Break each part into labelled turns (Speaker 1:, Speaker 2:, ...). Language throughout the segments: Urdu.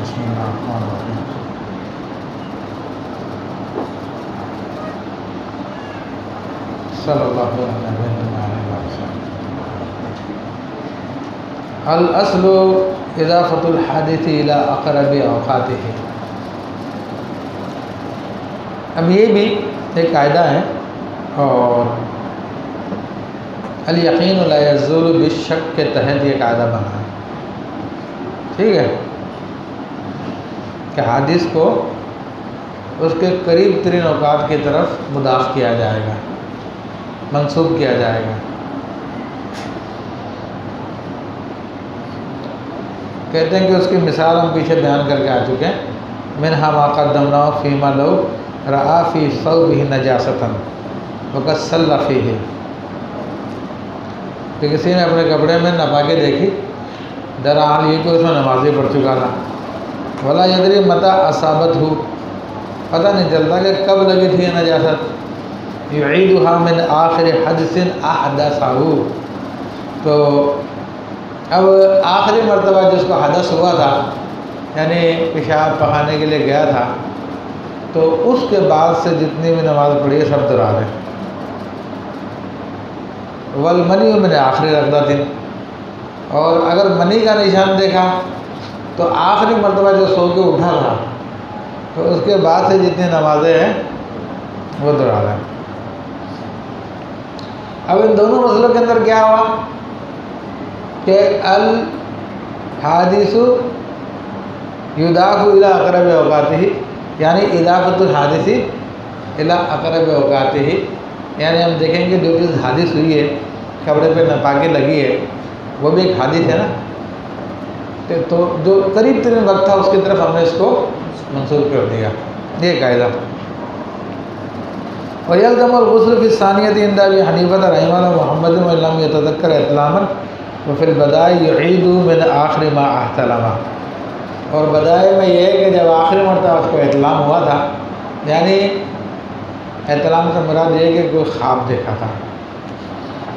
Speaker 1: بسم اللہ الرحمن الرحیم. صلی اللہ علیہ وسلم. الاصل اضافۃ الحادث الی اقرب اوقاتہ. اب یہ بھی ایک قاعدہ ہے، اور الیقین لا یزول بالشک کے تحت یہ قاعدہ بنا ہے. ٹھیک ہے کہ حادث کو اس کے قریب ترین اوقات کی طرف مضاف کیا جائے گا، منسوب کیا جائے گا. کہتے ہیں کہ اس کی مثال ہم پیچھے بیان کر کے آ چکے ہیں. منہا ما قدمنا فیما لو رعا فی ثوبہ نجاستن وقد صلی فیہ، کہ کسی نے اپنے کپڑے میں ناپاکی دیکھی، درحال یہ کہ اس میں نمازی پڑھ چکا تھا. ولا یدری متی اصابتہ، پتہ نہیں چلتا کہ کب لگی تھی یہ نجاست. یعیدھا من آخر حدث احدثہ، تو اب آخری مرتبہ جس کو حدث ہوا تھا، یعنی پیشاب پخانے کے لیے گیا تھا، تو اس کے بعد سے جتنی بھی نماز پڑھی ہے سب دہرا لیں. والمنی من آخری رغبۃ، اور اگر منی کا نشان دیکھا تو آخری مرتبہ جو سو کے اٹھا تھا تو اس کے بعد سے جتنی نمازیں ہیں وہ دہرا لیں. اب ان دونوں مسئلوں کے اندر کیا ہوا کہ الحادث یضاف الی اقرب اوقاتہ، یعنی اضافۃ الحادث الی اقرب اوقاتہ، یعنی ہم دیکھیں گے جو چیز حادث ہوئی ہے، کپڑے پہ ناپاکی لگی ہے، وہ بھی ایک حادث ہے نا. تو جو قریب ترین وقت تھا اس کی طرف ہم نے اس کو منسوخ کر دیا. یہ قاعدہ. وَيَلْزَمُ الْغُسْلُ فِي الثَّانِيَةِ عِنْدَ أَبِي حَنِيفَةَ رَحِمَهُ وَمُحَمَّدٍ وَإِنْ لَمْ يَتَذَكَّرْ احْتِلَامًا وَفِي الْبَدَائِ يُعِيدُ مِنْ آخِرِ مَا احْتَلَمَ. اور بدائے میں یہ ہے کہ جب آخری مرتبہ اس کو احتلام ہوا تھا، یعنی احتلام سے مراد یہ ہے کہ کوئی خواب دیکھا تھا،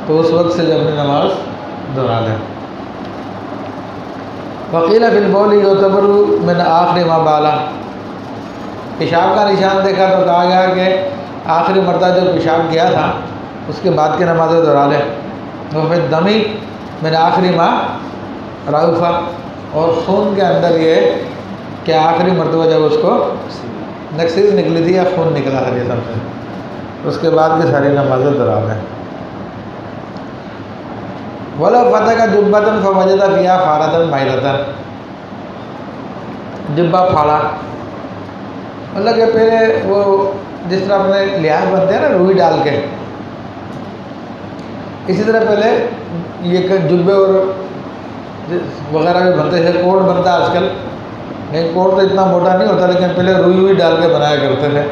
Speaker 1: تو اس وقت سے جب اپنی نماز دہرا لیں. وقیل فی البول یعتبر من آخر ما بالا، پیشاب کا نشان دیکھا تو کہا گیا کہ آخری مرتبہ جو پیشاب کیا تھا اس کے بعد کی نمازیں دہرا لیں. وفی الدم من آخر ما رعفہ، اور خون کے اندر یہ کہ آخری مرتبہ جب اس کو نکسیر نکلی تھی یا خون نکلا تھا جسم سے، اس کے بعد کی ساری نمازیں دہرا لیں. وَلَوْ فَتَكَ جُبَّةً فَوَجَدَ فِيهَا فَارَةً مَائِلَةً، جبہ پھاڑا، مطلب کہ پہلے وہ جس طرح اپنے لحاظ بنتے ہیں نا روئی ڈال کے، اسی طرح پہلے یہ جبے اور وغیرہ بھی بنتے ہیں. کوٹ بنتا ہے آج کل، نہیں کوٹ تو اتنا موٹا نہیں ہوتا، لیکن پہلے روئی ڈال کے بنایا کرتے تھے.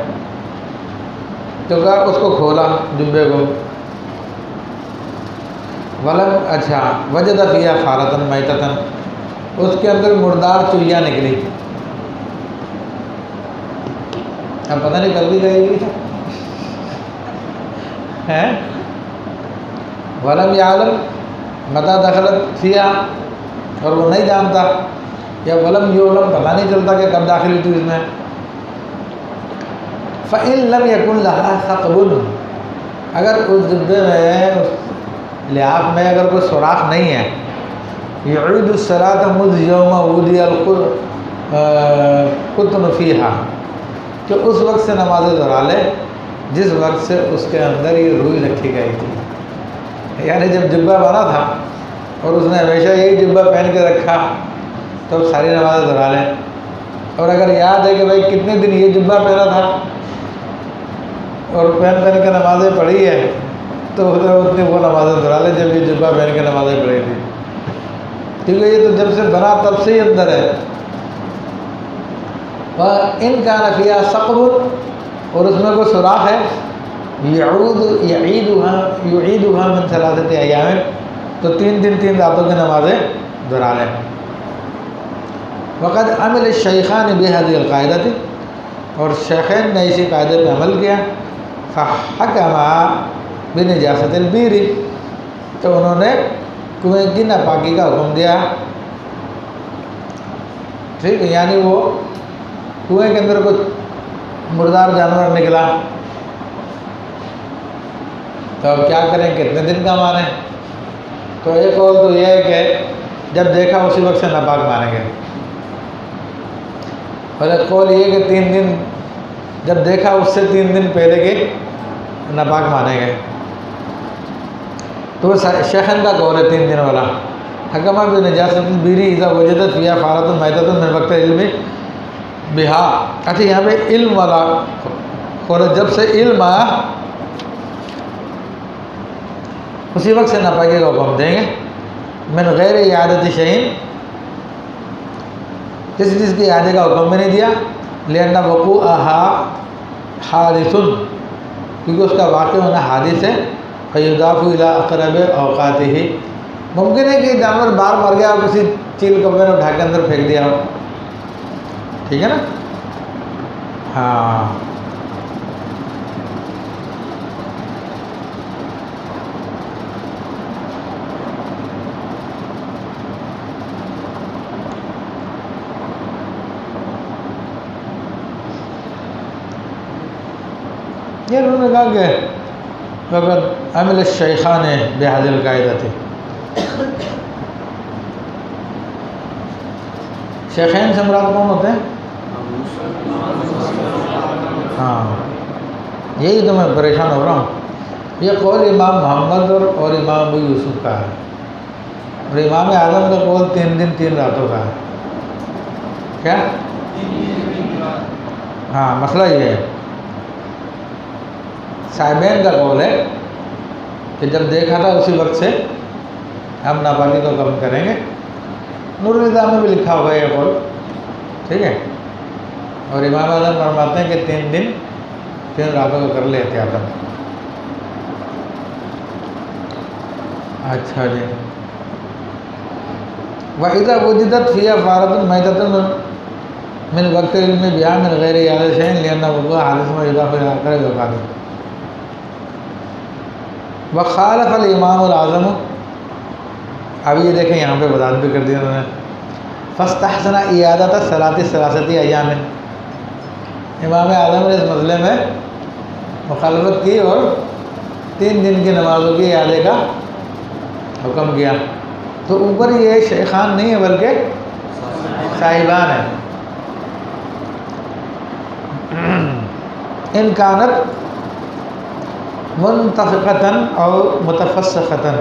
Speaker 1: تو کہا اس کو کھولا جبے کو، ولم اچھا وجد فیہا فارۃ میتۃ، اس کے اندر مردار چوہیا نکلی. اب پتہ نہیں کل بھی گئی گی ہے. ولم یعلم متی دخلت فیہا، اور وہ نہیں جانتا، یا ولم یعلم پتہ نہیں چلتا کہ کب داخل ہوئی تھی اس میں. فإن لم يكن لها ثقب، اگر اس جبے میں لحاف میں اگر کوئی سوراخ نہیں ہے، یعید الصلاۃ مذ یوم وضع القطن فیہا، کہ اس وقت سے نماز دہرا لے جس وقت سے اس کے اندر یہ روئی رکھی گئی تھی. یعنی جب جبہ بنا تھا اور اس نے ہمیشہ یہی جبہ پہن کے رکھا تو ساری نماز دہرا لیں. اور اگر یاد ہے کہ بھائی کتنے دن یہ جبہ پہنا تھا اور پہن کے نمازیں پڑھی ہے، تو اتنی وہ نمازیں دہرا لیں جب یہ جبہ پہن کے نمازیں پڑھی تھی، کیونکہ یہ تو جب سے بنا تب سے ہی اندر ہے. وَإِنْ كَانَ فِيهَا ثَقْبٌ، اور اس میں کوئی سوراخ ہے، یعیدھا من ثلاثۃ ایام، تو 3 دن 3 راتوں کی نمازیں دہرا لیں. وقد عمل الشیخان بهذه القاعدۃ، اور شیخین نے اسی قاعدے پہ عمل کیا. فحکما بنجاست البیر، تو انہوں نے کنویں کی ناپاکی کا حکم دیا. ٹھیک ہے، یعنی وہ کنویں کے اندر کچھ مردار جانور نکلا، تو اب کیا کریں، کتنے دن کا مانیں؟ تو ایک قول تو یہ ہے کہ جب دیکھا اسی وقت سے ناپاک مانیں گے، اور ایک قول یہ ہے کہ 3 دن، جب دیکھا اس سے 3 دن پہلے کے ناپاک مانیں گے۔ تو شیخن کا قول ہے 3 دن والا۔ حکمہ بنجاست البیری اذا وجدت فیہا فارۃ میتۃ من وقت علم بہا۔ اچھا یہاں پہ علم والا، اور جب سے علم آیا اسی وقت سے ناپاکی کا حکم دیں گے۔ من غیر اعادۃ شیء، کسی چیز کی اعادے کا حکم بھی نہیں دیا، لأن وقوعها حادث، کیونکہ اس کا واقع ہونا حادث ہے۔ فیضاف الی اقرب اوقاتہ، ممکن ہے کہ جانور باہر مر گیا اور کسی چیل کبے نے اٹھا کے اندر پھینک دیا ہو، ٹھیک ہے نا؟ ہاں یہ انہوں نے کہا کہ وقت عمل الشیخان بہذه القاعدۃ، شیخین سے مراد کون ہوتے ہیں؟ ہاں یہی تو میں پریشان ہو رہا ہوں۔ یہ قول امام محمد اور امام ابو یوسف کا ہے، اور امام اعظم کا قول 3 دن 3 راتوں کا ہے۔ کیا؟ ہاں مسئلہ یہ ہے، صاحبین کا قول ہے کہ جب دیکھا تھا اسی وقت سے ہم ناپاکی کو کم کریں گے۔ نور النظام میں بھی لکھا ہوگا یہ قول، ٹھیک ہے، اور امام اعظم فرماتے ہیں کہ 3 دن 3 راتوں کو کر لے احتیاطاً۔ اچھا جی، وَإِذَا وُجِدَتْ فِيهَا فَارَةٌ مَيْتَةٌ مِنْ وَقْتِ الْعِلْمِ بِهَا مِنْ غَيْرِ اعادۃ شیء لأن وقوعها حادث ويضاف إلى أقرب أوقاته۔ وخالف الامام الاعظم، اب یہ دیکھیں یہاں پہ وضاحت بھی کر دی انہوں نے، فاستحسن اعادۃ الصلاۃ ثلاثۃ ایام، امام اعظم نے اس مسئلے میں مخالفت کی اور 3 دن کی نمازوں کی اعادے کا حکم کیا۔ تو اوپر یہ شیخان نہیں ہے بلکہ صاحبان ہیں۔ ان کانت منتفقتاً اور متفسختاً،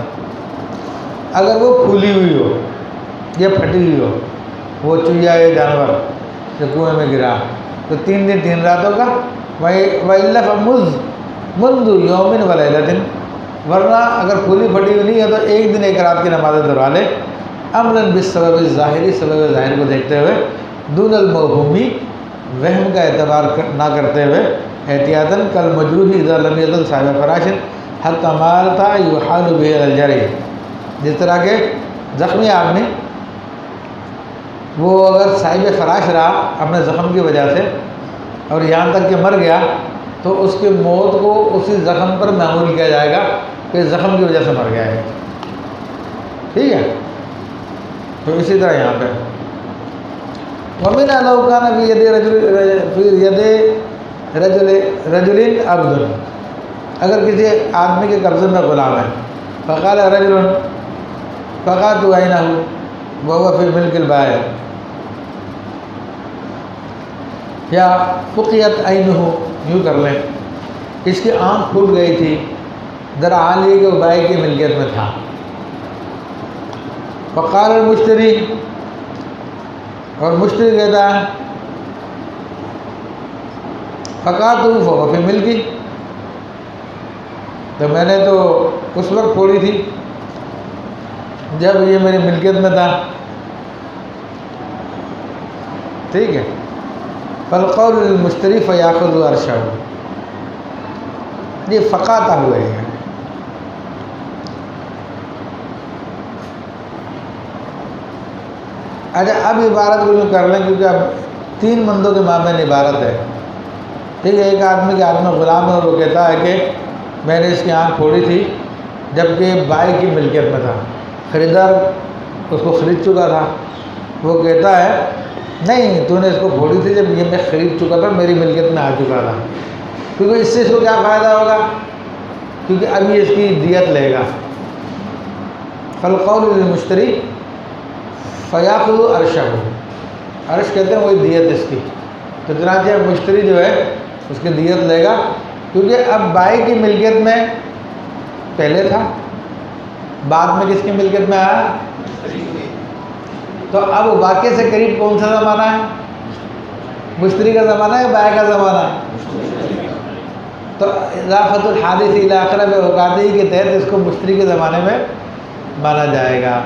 Speaker 1: اگر وہ پھولی ہوئی ہو یا پھٹی ہوئی ہو، وہ چوہا یا جانور جو کنویں میں گرا، تو 3 دن 3 راتوں کا۔ وَإِلَّا فَمُنْذُ يَوْمٍ وَلَيْلَةٍ، ورنہ اگر پھولی پھٹی ہوئی نہیں ہے تو 1 دن 1 رات کی نمازیں دہرا لے۔ امراً بالسبب الظاہری، سبب ظاہر کو دیکھتے ہوئے، دون الموہومی، وہم کا اعتبار نہ کرتے ہوئے، احتیاطاً کل مجروح اذا لم یزل صاحب فراش حتی مالتا یحال بہ الجرح، جس طرح کہ زخمی آدمی وہ اگر صاحب فراش رہا اپنے زخم کی وجہ سے اور یہاں تک کہ مر گیا، تو اس کی موت کو اسی زخم پر معمول کیا جائے گا کہ زخم کی وجہ سے مر گیا ہے، ٹھیک ہے؟ تو اسی طرح یہاں پہ وَمِنْ لَوْ كَانَ فِي يَدِ رَجُلٍ عَبْدٌ، اگر کسی آدمی کے قبضے میں غلام ہے، فقال رجل فقعت عینہ وهو فی ملک البائع، یا فقیت عینہ، یوں کر لیں اس کی آنکھ پھوٹ گئی تھی، درحال یہ کہ وہ بائع کی ملکیت میں تھا۔ فقال المشتری، اور مشتری کہتا ہے فقعت فهو فی ملکی، تو میں نے تو اس وقت پھوڑی تھی جب یہ میری ملکیت میں تھا، ٹھیک ہے؟ فالقول للمشتری فیاخذ عرشہ، یہ فقاتا ہوئے ہیں۔ اچھا اب عبارت کو یوں کر لیں کیونکہ اب 3 بندوں کے مابین عبارت ہے، ٹھیک ہے؟ ایک آدمی کے ہاتھ میں غلام ہے اور وہ کہتا ہے کہ میں نے اس کی آنکھ پھوڑی تھی جبکہ بائع کی ملکیت میں تھا، خریدار اس کو خرید چکا تھا، وہ کہتا ہے نہیں، تو نے اس کو پھوڑی تھی جب یہ میں خرید چکا تھا، میری ملکیت میں آ چکا تھا، کیونکہ اس سے اس کو کیا فائدہ ہوگا، کیونکہ اب یہ اس کی دیت لے گا۔ فالقول للمشتری فیاخذ عرشہ، عرش کہتے ہیں وہی دیت اس کی، تو چنانچہ مشتری جو ہے اس کی دیت لے گا، کیونکہ اب بائی کی ملکیت میں پہلے تھا، بعد میں کس کی ملکیت میں آیا، تو اب واقع سے قریب کون سا زمانہ ہے، مشتری کا زمانہ ہے، بائی کا زمانہ ہے، تو اضافت الحادث الی اقرب اوقاتہ کے تحت اس کو مشتری کے زمانے میں مانا جائے گا۔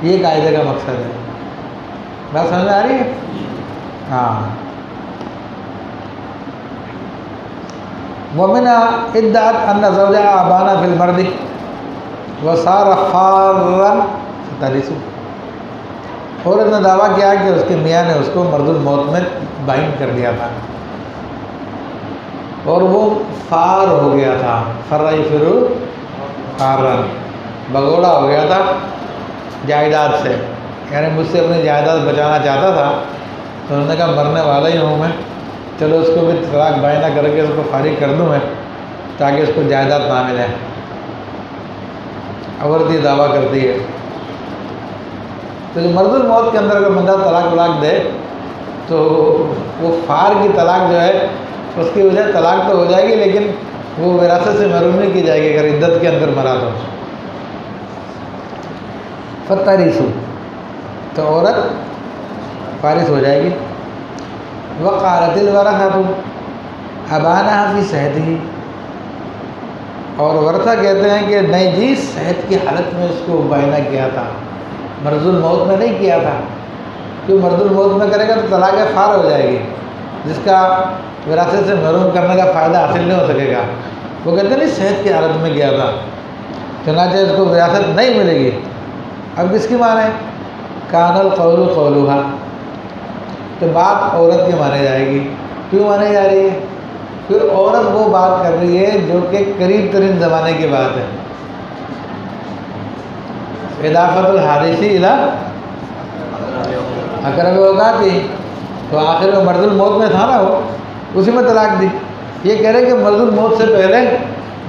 Speaker 1: یہ قاعدے کا مقصد ہے، بات سمجھ میں آ رہی ہے؟ ہاں۔ وَمِنْهَا ادعت ان زوجها ابان فی المرد وصار فارا فترث، عورت نے دعویٰ کیا کہ اس کے میاں نے اس کو مرد الموت میں بائن کر دیا تھا اور وہ فار ہو گیا تھا، فرّ یفر فارا، بگوڑا ہو گیا تھا جائیداد سے، یعنی مجھ سے اپنی جائیداد بچانا چاہتا تھا، تو انہوں نے کہا مرنے والا ہی ہوں میں، چلو اس کو بھی طلاق بائنہ کر کے اس کو فارغ کر دوں میں، تاکہ اس کو جائیداد نہ ملے۔ عورت یہ دعویٰ کرتی ہے، تو جو مرد الموت کے اندر اگر بندہ طلاق دے تو وہ فار کی طلاق جو ہے اس کی وجہ طلاق تو ہو جائے گی، لیکن وہ وراثت سے محروم نہیں کی جائے گی اگر عدت کے اندر مرا تو۔ فترث، تو عورت فارغ ہو جائے گی۔ وقالت الورثۃ ابانها فی صحتہ، اور ورثہ کہتے ہیں کہ نہیں جی صحت کی حالت میں اس کو بائنہ کیا تھا، مرض الموت میں نہیں کیا تھا، کیوں مرض الموت میں کرے گا تو طلاق فار ہو جائے گی، جس کا وراثت سے محروم کرنے کا فائدہ حاصل نہیں ہو سکے گا۔ وہ کہتے ہیں نہیں صحت کی حالت میں کیا تھا، چنانچہ اس کو وراثت نہیں ملے گی۔ اب کس کی مانے، کان القول قولها، تو بات عورت کی مانے جائے گی۔ کیوں مانے جا رہی ہے، کیونکہ عورت وہ بات کر رہی ہے جو کہ قریب ترین زمانے کی بات ہے، اضافت الحادثی الی اقرب اوقاتہ، تو آخر میں مرض الموت میں تھا نا، وہ اسی میں طلاق دی۔ یہ کہہ رہے کہ مرض الموت سے پہلے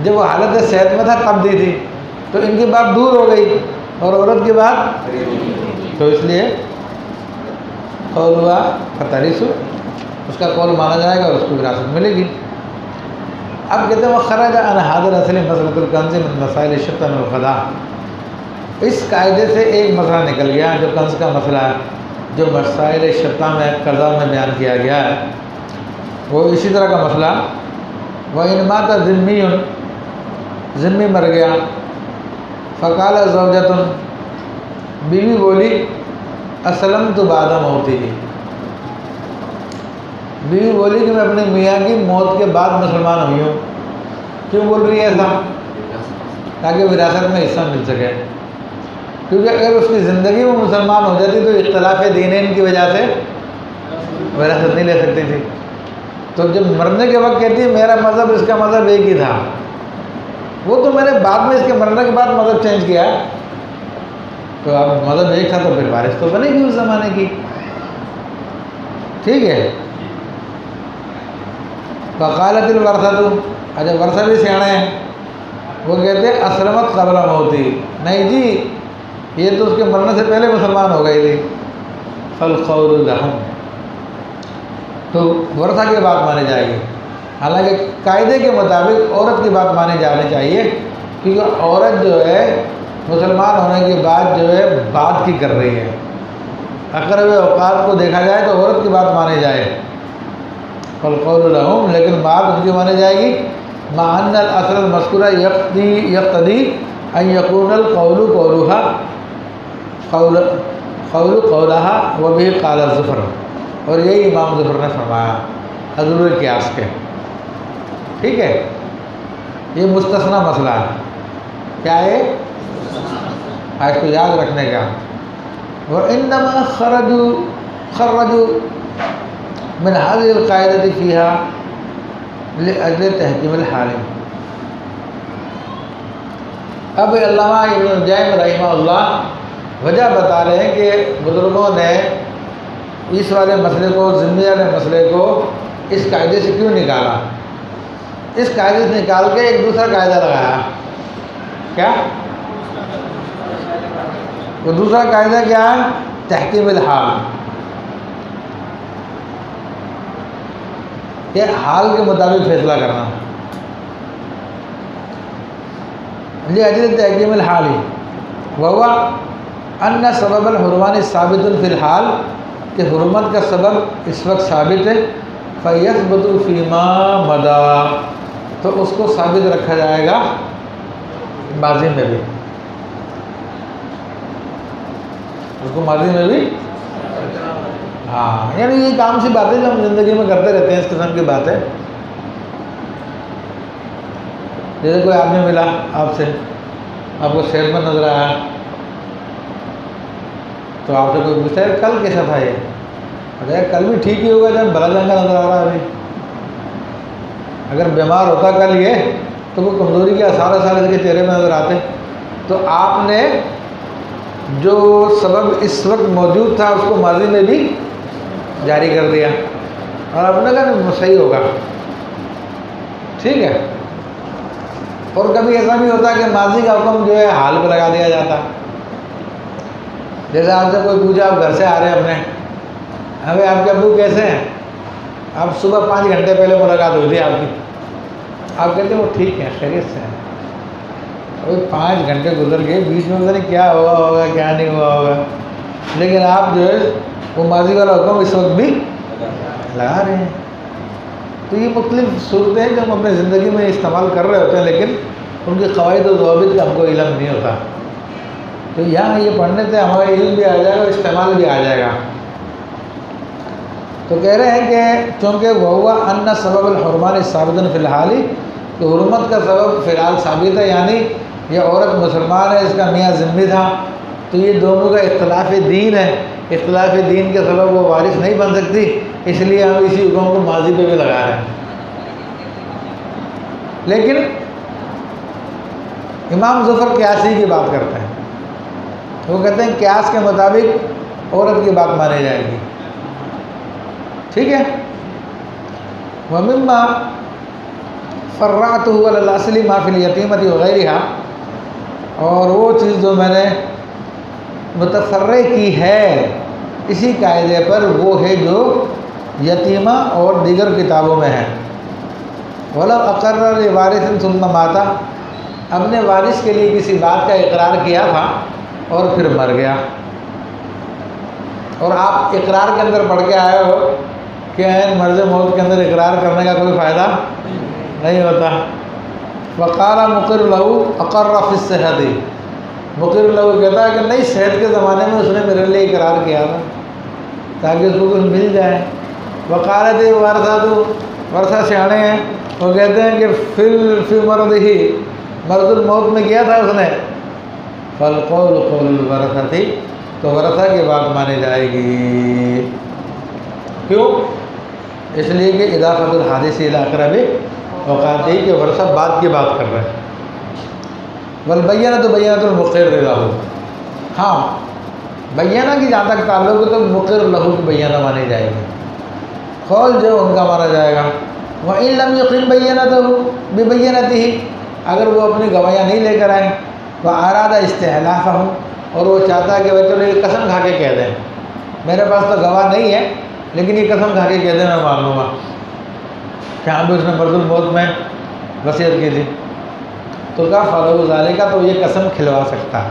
Speaker 1: جب وہ حالت صحت میں تھا تب دی تھی، تو ان کی بات دور ہو گئی اور عورت کی بات، تو اس لیے قولها فترث، اس کا قول مانا جائے گا اور اس کو وراثت ملے گی۔ اب کہتے ہیں وخرج عن هذا الاصل مسألة الکنز من مسائل الشتم والخداع، اس قاعدے سے ایک مسئلہ نکل گیا جو کنز کا مسئلہ ہے، جو مسائل شتم میں قضا میں بیان کیا گیا ہے، وہ اسی طرح کا مسئلہ۔ وَإِنْ مَاتَ ذِمِّيٌّ، ذمّی مر گیا، فَقَالَ زَوْجَةٌ، بیوی بولی اسلمت بعد موتہ، بیوی بولی کہ میں اپنے میاں کی موت کے بعد مسلمان ہوئی ہوں۔ کیوں بول رہی ہے ایسا، تاکہ وراثت میں حصہ مل سکے، کیونکہ اگر اس کی زندگی میں مسلمان ہو جاتی تو اختلاف دینین کی وجہ سے وراثت نہیں لے سکتی تھی، تو جب مرنے کے وقت کہتی ہے میرا مذہب اس کا مذہب ایک ہی تھا، وہ تو میں نے بعد میں اس کے مرنے کے بعد مذہب چینج کیا ہے، تو اب مذہب ایک تھا تو پھر وارث تو بنے گی اس زمانے کی، ٹھیک ہے۔ وقالت الورثۃ، اچھا ورثہ بھی سیانے ہیں، وہ کہتے ہیں اسلمت قبل موتی، نہیں جی یہ تو اس کے مرنے سے پہلے مسلمان ہو گئی تھی۔ فالقول لہم، تو ورثہ کی بات مانی جائے گی، حالانکہ قاعدے کے مطابق عورت کی بات مانی جانی چاہیے، کیونکہ عورت جو ہے مسلمان ہونے کے بعد جو ہے بات کی کر رہی ہے، اقرب اوقات کو دیکھا جائے تو عورت کی بات مانی جائے، فالقول لہم، لیکن بات ان کی مانی جائے گی، مع ان الاصل المذکورہ یقتضی ان یکون القول قولها وبہ قال الظفر، اور یہی امام ظفر نے فرمایا حضور قیاس کے، ٹھیک ہے۔ یہ مستثنی مسئلہ ہے، کیا ہے، اس کو یاد رکھنے کا۔ وانما خرجوا من هذه القاعدة فيها لأجل تحکیم الحارم۔ اب علامہ ابن الجیم رحمہ اللہ وجہ بتا رہے ہیں کہ بزرگوں نے اس والے مسئلے کو، ذمہ والے مسئلے کو اس قاعدے سے کیوں نکالا؟ اس قاعدے سے نکال کے ایک دوسرا قاعدہ لگایا. کیا وہ دوسرا قاعدہ کیا ہے؟ تحکیم الحال، کہ حال کے مطابق فیصلہ کرنا. لأجل تحکیم الحال وہو ان سبب الحرمان ثابت فی الحال، کہ حرمت کا سبب اس وقت ثابت ہے. فیثبت فیما مضی، تو اس کو ثابت رکھا جائے گا ماضی میں بھی. اس کو ماضی میں بھی، ہاں، یعنی یہ کام سی باتیں جو ہم زندگی میں کرتے رہتے ہیں، اس قسم کی بات ہے. جیسے کوئی آدمی ملا آپ سے، آپ کو صحت مند نظر آیا، تو آپ سے کوئی پوچھتا ہے کل کیسا تھا یہ؟ ارے کل بھی ٹھیک ہی ہوگا جب بھلا جنگا نظر آ رہا ہے ابھی. اگر بیمار ہوتا کل یہ تو وہ کمزوری کے آثار اس کے چہرے میں نظر آتے. تو آپ نے جو سبب اس وقت موجود تھا اس کو ماضی میں بھی جاری کر دیا، اور آپ نے کہا صحیح ہوگا. ٹھیک ہے. اور کبھی ایسا بھی ہوتا ہے کہ ماضی کا حکم جو ہے حال پہ لگا دیا جاتا. جیسے آپ سے کوئی پوچھا، آپ گھر سے آ رہے ہیں اپنے، ابھی آپ کے ابو کیسے ہیں؟ آپ صبح 5 گھنٹے پہلے ملاقات ہوئی تھی آپ کی، آپ کہتے ہیں وہ ٹھیک ہے، خیریت سے ہیں. ابھی 5 گھنٹے گزر گئے، بیچ میں پتہ نہیں کیا ہوا ہوگا کیا نہیں ہوا ہوگا، لیکن آپ جو ہے وہ ماضی والا حکم اس وقت بھی لگا رہے ہیں. تو یہ مختلف صورتیں ہیں جو ہم اپنے زندگی میں استعمال کر رہے ہوتے ہیں، لیکن ان کے قواعد و ضوابط کا ہم کو علم نہیں ہوتا. تو یہاں یہ پڑھنے سے ہمارا علم بھی آ جائے گا، استعمال بھی آ جائے گا. تو کہہ رہے ہیں کہ چونکہ وہ ان سبب الحرمان ثابت فی الحال، کہ حرمت کا سبب فی الحال ثابت ہے، یعنی یہ عورت مسلمان ہے، اس کا میاں ذمہ تھا، تو یہ دونوں کا اختلاف دین ہے. اختلاف دین کے سبب وہ وارث نہیں بن سکتی، اس لیے ہم اسی حکم کو ماضی پہ بھی لگا رہے ہیں. لیکن امام ظفر قیاسی کی بات کرتے ہیں. وہ کہتے ہیں قیاس کے مطابق عورت کی بات مانی جائے گی. ٹھیک ہے. وَمِمَّا فَرَّعْتُهُ عَلَى الْأَصْلِ مَا فِي الْيَتِيمَةِ وَغَيْرِهَا، اور وہ چیز جو میں نے متفرع کی ہے اسی قاعدے پر، وہ ہے جو یتیمہ اور دیگر کتابوں میں ہے. وَلَوْ أَقَرَّ لِوَارِثٍ ثُمَّ مَاتَ، اپنے وارث کے لیے کسی بات کا اقرار کیا تھا اور پھر مر گیا. اور آپ اقرار کے اندر پڑھ کے آئے ہو کہ عین مرض موت کے اندر اقرار کرنے کا کوئی فائدہ نہیں ہوتا. وقال مقر لہو اقر فی الصحت، مقر لہو کہتا ہے کہ نہیں، صحت کے زمانے میں اس نے میرے لیے اقرار کیا تھا تاکہ اس کو کچھ مل جائے. وقالت ورثہ سیانے ہیں، وہ کہتے ہیں کہ فی مرض ہی، مرض الموت میں کیا تھا اس نے. فالقول قول الورثہ، تو ورثہ کی بات مانی جائے گی. کیوں؟ اس لیے کہ اضافت الحادث الی اقرب اوقاتہ، کہ ورثہ بعد کی بات کر رہے ہیں. والبینۃ بینۃ المقر لہ، ہاں بینہ کی جہاں تک تعلق ہے تو مقر لہ کی بینہ مانی جائے گی، قول جو ان کا مانا جائے گا. وَإِن لَمْ يُقِمْ بَيِّنَتَهُ بِبَيِّنَتِهِ، اگر وہ اپنی گواہیاں نہیں لے کر آئیں. وَأَرَادَ اسْتِحْلَافَهُ، اور وہ چاہتا ہے کہ بھائی چلو یہ قسم کھا کے کہہ دیں، میرے پاس تو گواہ نہیں ہے لیکن یہ قسم کھا کے کہہ دیں میں مان لوں گا کہ ہاں بھی اس نے مرض الموت میں وصیت کی تھی، تو کہا فَلَهُ ذَلِكَ، تو یہ قسم کھلوا سکتا ہے.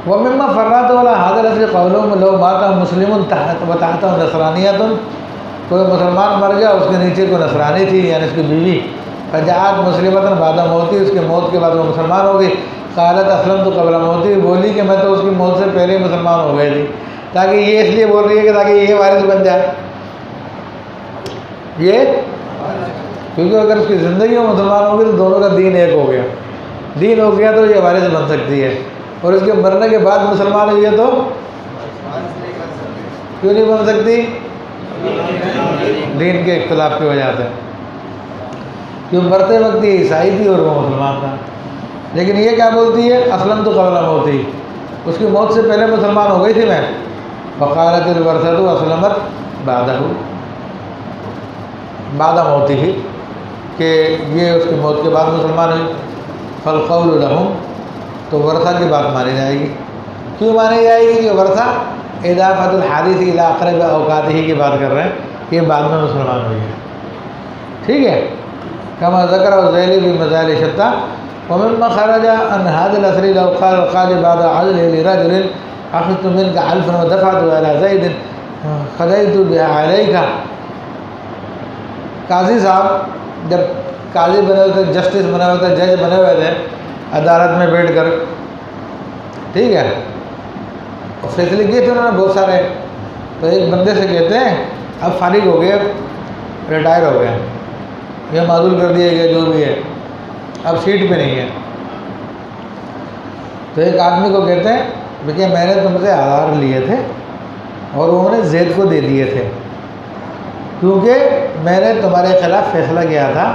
Speaker 1: وَمِمَّا فَرَّعْتُ عَلَىٰ هَٰذَا الْأَصْلِ قَوْلُهُمْ لَوْ مَاتَ مُسْلِمٌ وَتَحْتَهُ نَصْرَانِيَّةٌ، کوئی مسلمان مر گیا، اس کے نیچے کوئی نصرانی تھی یعنی اس کی بیوی، فجاءت مسلمۃ بعد موتی، اس کے موت کے بعد وہ مسلمان ہو گئی. قالت اسلمت قبل موتی، بولی کہ میں تو اس کی موت سے پہلے ہی مسلمان ہو گئی تھی. تاکہ یہ اس لیے بول رہی ہے کہ تاکہ یہ وارث بن جائے. یہ کیونکہ اگر اس کی زندگی میں مسلمان ہوگی تو دونوں کا دین ایک ہو گیا، دین ہو گیا تو یہ وارث بن سکتی ہے. اور اس کے مرنے کے بعد مسلمان ہوئی ہے تو کیوں نہیں بن سکتی؟ دین کے اختلاف کی وجہ سے. کیوں مرتے وقت یہ عیسائی تھی اور وہ مسلمان تھا. لیکن یہ کیا بولتی ہے؟ اسلم تو قبل موتی، اس کی موت سے پہلے مسلمان ہو گئی تھی میں. وقالت الورثۃ اسلمت بعدہ بعد موتہ، کہ یہ اس کی موت کے بعد مسلمان ہوئی، فالقول لہم، تو ورثہ کی بات مانی جائے گی۔ کیوں مانی جائے گی کہ ورثہ اضافۃ الحادث الی اقرب اوقاتہ کی بات کر رہے ہیں کہ یہ بعد میں مسلمان ہوئی ہے، ٹھیک ہے۔ کما ذکر الذیلی بمزال شتیٰ ومما خرج عن هذا الاثر لو قال القاضی بعد عدل لرجل اخذت منك الفا ودفعت الى زید قضیت بها علیک، قاضی صاحب جب قاضی بنے ہوئے تھے، جسٹس بنے ہوئے تھے، جج بنے ہوئے تھے عدالت میں بیٹھ کر، ٹھیک ہے، فیصلے کیے تھے انہوں نے بہت سارے، تو ایک بندے سے کہتے ہیں اب فارغ ہو گئے، ریٹائر ہو گئے، یہ معزول کر دیے گئے، جو بھی ہے اب سیٹ پہ نہیں ہے، تو ایک آدمی کو کہتے ہیں دیکھیے میں نے تم سے 1000 لیے تھے اور انہوں نے زید کو دے دیے تھے، کیونکہ میں نے تمہارے خلاف فیصلہ کیا تھا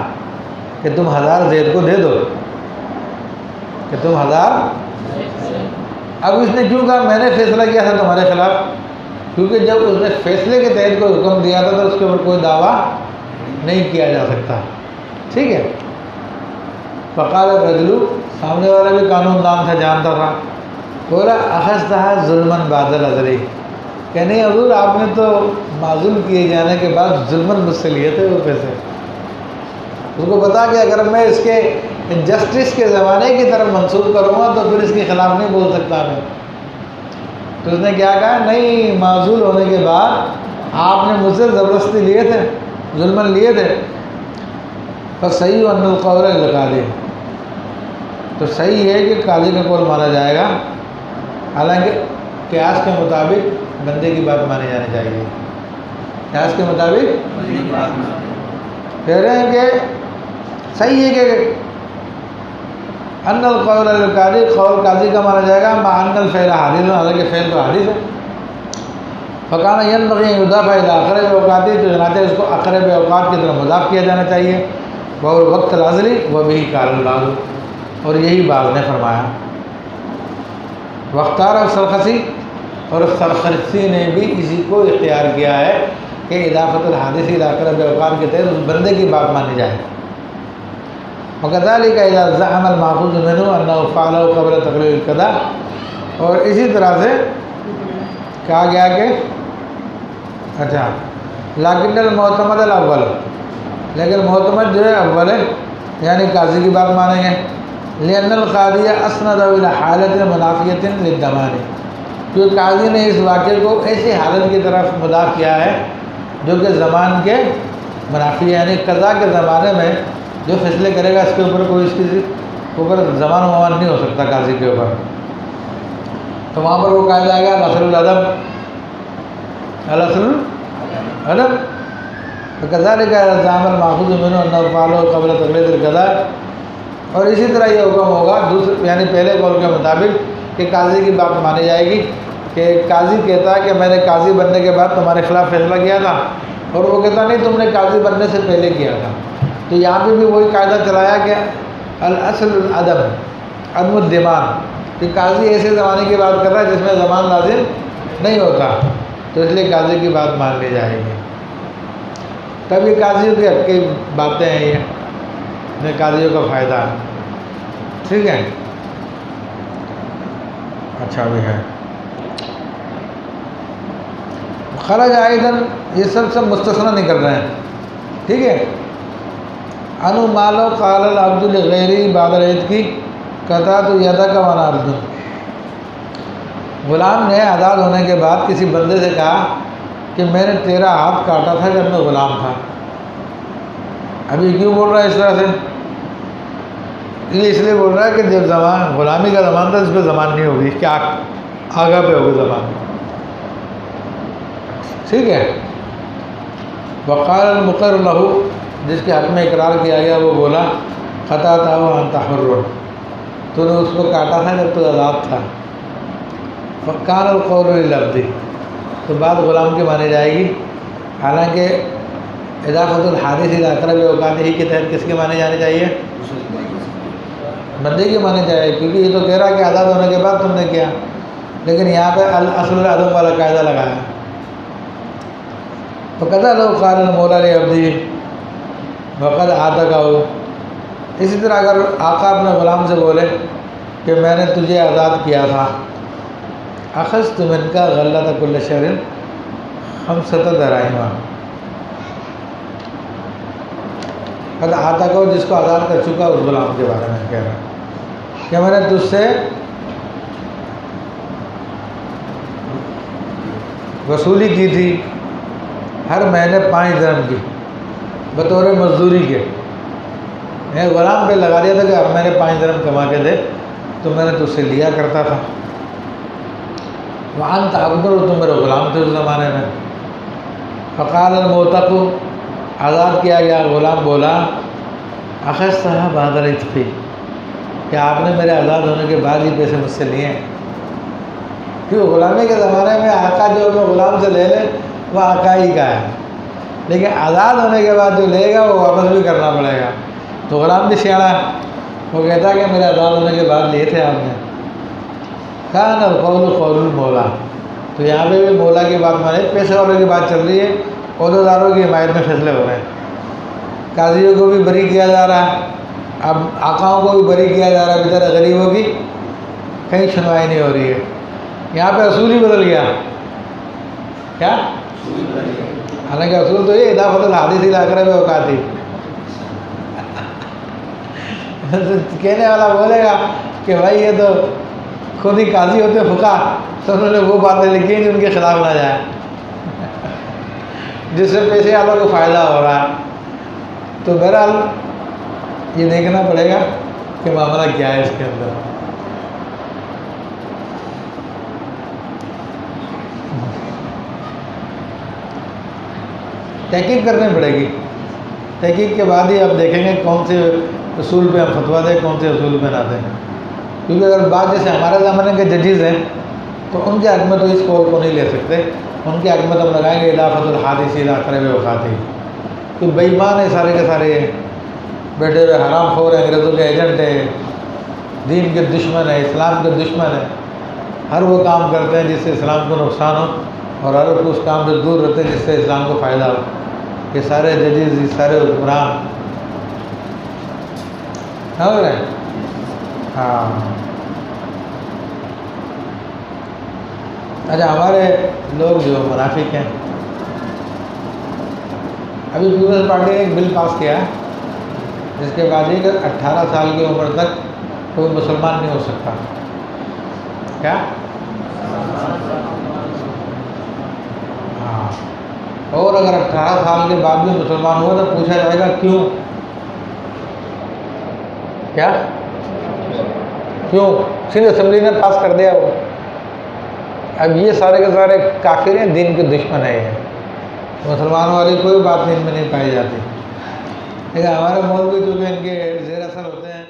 Speaker 1: کہ تم 1000 زید کو دے دو، کہ تم 1000، اب اس نے کیوں کہا میں نے فیصلہ کیا تھا تمہارے خلاف؟ کیونکہ جب اس نے فیصلے کے تحت کوئی حکم دیا تھا تو اس کے اوپر کوئی دعویٰ نہیں کیا جا سکتا، ٹھیک ہے۔ فقال الرجل، سامنے والا بھی قانون دان تھا، جانتا تھا، بولا اخذتها ظلما بعد العذر، کہ نہیں حضور آپ نے تو معزول کیے جانے کے بعد ظلماً مجھ سے لیے تھے وہ پیسے۔ اس کو پتا کہ اگر میں اس کے جسٹس کے زمانے کی طرف منسوخ کروں گا تو پھر اس کے خلاف نہیں بول سکتا میں، تو اس نے کیا کہا، نہیں معزول ہونے کے بعد آپ نے مجھ سے زبردستی لیے تھے، ظلماً لیے تھے، فصحیح ان القول للقاضی، تو صحیح ہے کہ قاضی کا قول مانا جائے گا، حالانکہ قیاس کے مطابق بندے کی بات مانی جانی چاہیے، قیاس کے مطابق کہہ رہے ہیں کہ صحیح ہے کہ ان القول للقاضی، قول قاضی کا مانا جائے گا، مع ان الفعل حادث، حالانکہ فعل تو حادث ہے، فکان ينبغي ان يضاف الى اقرب اوقات، تو چنانچہ اس کو اقرب اوقات کی طرف مضاف کیا جانا چاہیے، وہ وقت العزلی وبه قال البعض، اور یہی بعض نے فرمایا۔ واختار السرخسی، اور سرخسی نے بھی اسی کو اختیار کیا ہے کہ اضافت الحادث الی اقرب اوقات کے تحت اس بندے کی بات مانی جائے۔ وکذالک اذا زعم الماخوذ منه انه فعله قبل تقریر القضاء، اور اسی طرح سے کہا گیا کہ اچھا لیکن المعتمد الاول، لیکن معتمد جو ہے اول ہے، یعنی قاضی کی بات مانیں گے، لأن القاضی اسند الى حالت منافیۃ للضمان، کیونکہ قاضی نے اس واقعے کو ایسی حالت کی طرف مضاف کیا ہے جو کہ زمان کے منافی، یعنی قضا کے زمانے میں جو فیصلے کرے گا اس کے اوپر کوئی اس کے اوپر زمان ومان نہیں ہو سکتا قاضی کے اوپر، تو وہاں پر وہ قاعدہ آئے گا الاصل العدم، الاصل العدم، فكذلك الزام الماخوذ منه انه فعله قبل تقریر القضاء، اور اسی طرح یہ حکم ہوگا دوسرے، یعنی پہلے قول کے مطابق کہ قاضی کی بات مانی جائے گی، کہ قاضی کہتا ہے کہ میں نے قاضی بننے کے بعد تمہارے خلاف فیصلہ کیا تھا، اور وہ کہتا نہیں تم نے قاضی بننے سے پہلے کیا تھا، تو یہاں پہ بھی وہی قاعدہ چلایا کہ الاصل العدم، عدم الضمان، کہ قاضی ایسے زمانے کی بات کر رہا ہے جس میں زمان لازم نہیں ہوتا، تو اس لیے قاضی کی بات مان لی جائے گی۔ تبھی قاضیوں کی حق کی باتیں ہیں، یہ قاضیوں کا فائدہ ہے، ٹھیک ہے، اچھا بھی ہے۔ خرج آئیدن، یہ سب مستثنا نہیں کر رہے ہیں، ٹھیک ہے۔ انو مالو قال العبد لغیری بعد العید کی قطعت یدک وانا ارجن، غلام نے آزاد ہونے کے بعد کسی بندے سے کہا کہ میں نے تیرا ہاتھ کاٹا تھا جب میں غلام تھا، ابھی کیوں بول رہا ہے اس طرح سے؟ یہ اس لیے بول رہا ہے کہ جب زمان غلامی کا زمان تھا اس پہ زمان نہیں ہوگی، کیا آگاہ پہ ہوگی زمان، ٹھیک ہے۔ وقال المقر لہو، جس کے حق میں اقرار کیا گیا وہ بولا قطعتہ وانت حر، تو نے اس کو کاٹا تھا جب تو آزاد تھا، فکان القول للعبد، تو بات غلام کی مانی جائے گی، حالانکہ اضافت الحادث الی اقرب اوقاتہ کے تحت کس کی مانی جانی چاہیے؟ بندے کی مانی چاہیے، کیونکہ یہ تو کہہ رہا ہے کہ آزاد ہونے کے بعد تم نے کیا، لیکن یہاں پہ الاصل العدم والا قاعدہ لگایا. فقط لو قال المولا لعبدی وقد عاتقہ. اسی طرح اگر آقا اپنے غلام سے بولے کہ میں نے تجھے آزاد کیا تھا، اخذت منک غلۃ کل شہر خمسۃ دراہم. قد عاتقہ جس کو آزاد کر چکا اس غلام کے بارے میں کہہ رہا ہے کہ میں نے تجھ سے وصولی کی تھی ہر مہینے 5 درہم کی بطور مزدوری کے. میں غلام پہ لگا دیا تھا کہ اب میں نے 5 درہم کما کے دے تو میں نے تجھ سے لیا کرتا تھا. وانت عبد، تم میرے غلام تھے اس زمانے میں. فقال المعتق، آزاد کیا گیا غلام بولا اخذتها بعد العتق، کہ آپ نے میرے آزاد ہونے کے بعد ہی پیسے مجھ سے لیے ہیں. کیوں؟ غلامی کے زمانے میں آقا جو غلام سے لے لے وہ آقا ہی کا ہے، لیکن آزاد ہونے کے بعد جو لے گا وہ واپس بھی کرنا پڑے گا. تو غلام بھی سیاڑا ہے، وہ کہتا ہے کہ میرے آزاد ہونے کے بعد لیے تھے آپ نے. کان القول قول المولا. تو یہاں پہ بھی مولا کی بات مانے، پیسے والوں کی بات چل رہی ہے، عہدیداروں کی حمایت میں فیصلے ہو رہے ہیں. قاضیوں کو بھی بری کیا جا رہا ہے، اب آقاؤں کو بھی بری کیا جا رہا ہے. بیچارے غریبوں کی کہیں سنوائی نہیں ہو رہی ہے. یہاں پہ اصول ہی بدل گیا. کیا؟ حالانکہ اصول تو یہ اضافت الحادث الی اقرب اوقات تھی. کہنے والا بولے گا کہ بھائی یہ تو خود ہی قاضی ہوتے فقہ، تو انہوں نے وہ باتیں لکھی ہیں جو ان کے خلاف نہ جائے، جس سے پیسے والوں کو فائدہ ہو رہا ہے. تو بہرحال یہ دیکھنا پڑے گا کہ معاملہ کیا ہے اس کے اندر. تحقیق کرنی پڑے گی. تحقیق کے بعد ہی آپ دیکھیں گے کون سے اصول پہ ہم فتویٰ دیں، کون سے اصول پہ نہ دیں. کیونکہ اگر بات جیسے ہمارے زمانے کے ججز ہیں تو ان کے حق میں تو اس قول کو نہیں لے سکتے. ان کے حق میں تو ہم لگائیں گے اضافت الحادث الی اقرب اوقات. تو بے ایمان ہے سارے کے سارے، بیٹھے ہوئے حرام خور ہیں، انگریزوں کے ایجنٹ ہیں، دین کے دشمن ہیں، اسلام کے دشمن ہیں. ہر وہ کام کرتے ہیں جس سے اسلام کو نقصان ہو، اور ہر اس کام سے دور رہتے ہیں جس سے اسلام کو فائدہ ہو. یہ سارے ججز، یہ سارے حکمران ہو رہے ہیں. ہاں اچھا، ہمارے لوگ جو منافق ہیں، ابھی پیپلز پارٹی نے ایک بل پاس کیا ہے جس کے بعد یہ کہ 18 سال کی عمر تک کوئی مسلمان نہیں ہو سکتا. کیا؟ ہاں. اور اگر 18 سال کے بعد بھی مسلمان ہوا تو پوچھا جائے گا کیوں؟ کیا؟ کیوں؟ سندھ اسمبلی نے پاس کر دیا وہ. اب یہ سارے کے سارے کافر ہیں، دین کے دشمن ہیں. مسلمانوں والی کوئی بات ان میں نہیں پائی جاتی. لیکن ہمارے مولوی جو کہ ان کے زیر اثر ہوتے ہیں